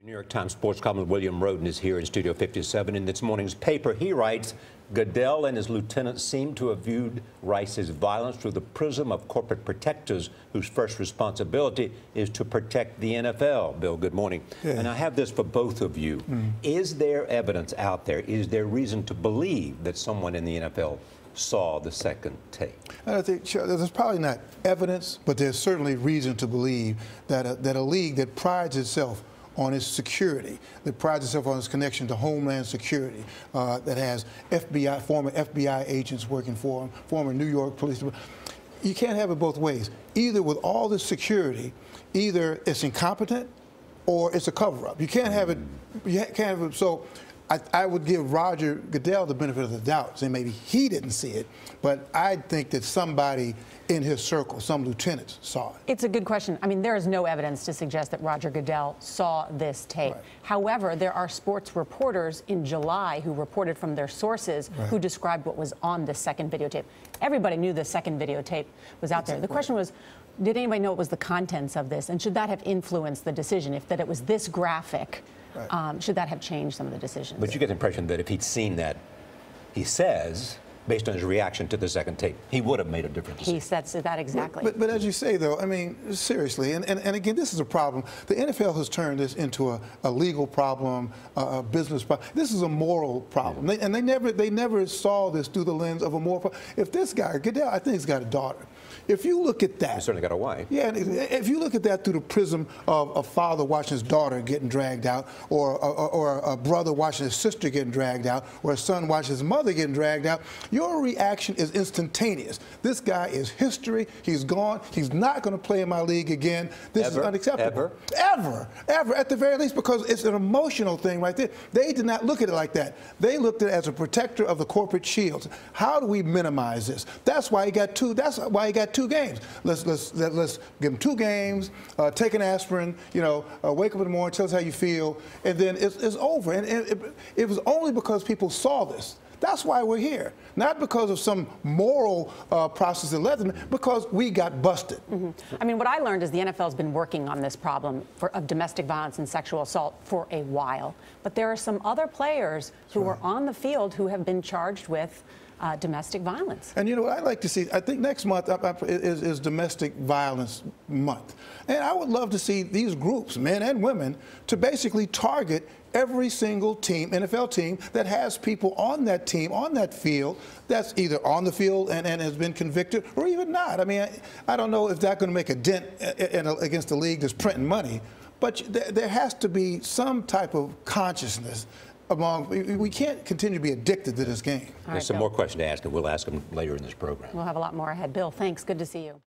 New York Times sports columnist William Rhoden is here in Studio 57. In this morning's paper, he writes, Goodell and his lieutenants seem to have viewed Rice's violence through the prism of corporate protectors whose first responsibility is to protect the NFL. Bill, good morning. Yeah. And I have this for both of you. Is there evidence out there? Is there reason to believe that someone in the NFL saw the second tape? I think there's probably not evidence, but there's certainly reason to believe that a league that prides itself on its security, that prides itself on its connection to Homeland Security, that has former FBI agents working for them, former New York police. You can't have it both ways. Either with all this security, either it's incompetent or it's a cover-up. You can't have it. You can't have it. So I would give Roger Goodell the benefit of the doubt, saying maybe he didn't see it, but I think that somebody in his circle, some lieutenants, saw it. It's a good question. I mean, there is no evidence to suggest that Roger Goodell saw this tape. Right. However, there are sports reporters in July who reported from their sources who described what was on the second videotape. Everybody knew the second videotape was out there. The question was, did anybody know it was the contents of this, and should that have influenced the decision? If that it was this graphic, should that have changed some of the decisions? But you get the impression that if he'd seen that, he says, based on his reaction to the second tape, he would have made a different decision. He said that exactly. But as you say, though, I mean, seriously, and again, this is a problem. The NFL has turned this into a legal problem, a business problem. This is a moral problem. Yeah. And they never saw this through the lens of a moral problem. If this guy, Goodell, I think he's got a daughter. If you look at that. He's certainly got a wife. Yeah, if you look at that through the prism of a father watching his daughter getting dragged out, or a brother watching his sister getting dragged out, or a son watching his mother getting dragged out, your reaction is instantaneous. This guy is history. He's gone. He's not going to play in my league again. This is unacceptable. Ever, at the very least, because it's an emotional thing right there. They did not look at it like that. They looked at it as a protector of the corporate shields. How do we minimize this? That's why he got two. That's why he got 2 games. Let's give him 2 games. Take an aspirin. You know, wake up in the morning, tell us how you feel, and then it's over. And it was only because people saw this. That's why we're here. Not because of some moral process that led them, because we got busted. I mean, what I learned is the NFL has been working on this problem of domestic violence and sexual assault for a while. But there are some other players who were on the field who have been charged with domestic violence. And you know what I'd like to see, I think next month is Domestic Violence Month. And I would love to see these groups, men and women, to basically target every single team, NFL team, that has people on that team, on that field, that's either on the field and has been convicted or even not. I mean, I don't know if that's going to make a dent against the league that's printing money, but there has to be some type of consciousness among. We can't continue to be addicted to this game. There's some more questions to ask, and we'll ask them later in this program. We'll have a lot more ahead. Bill, thanks. Good to see you.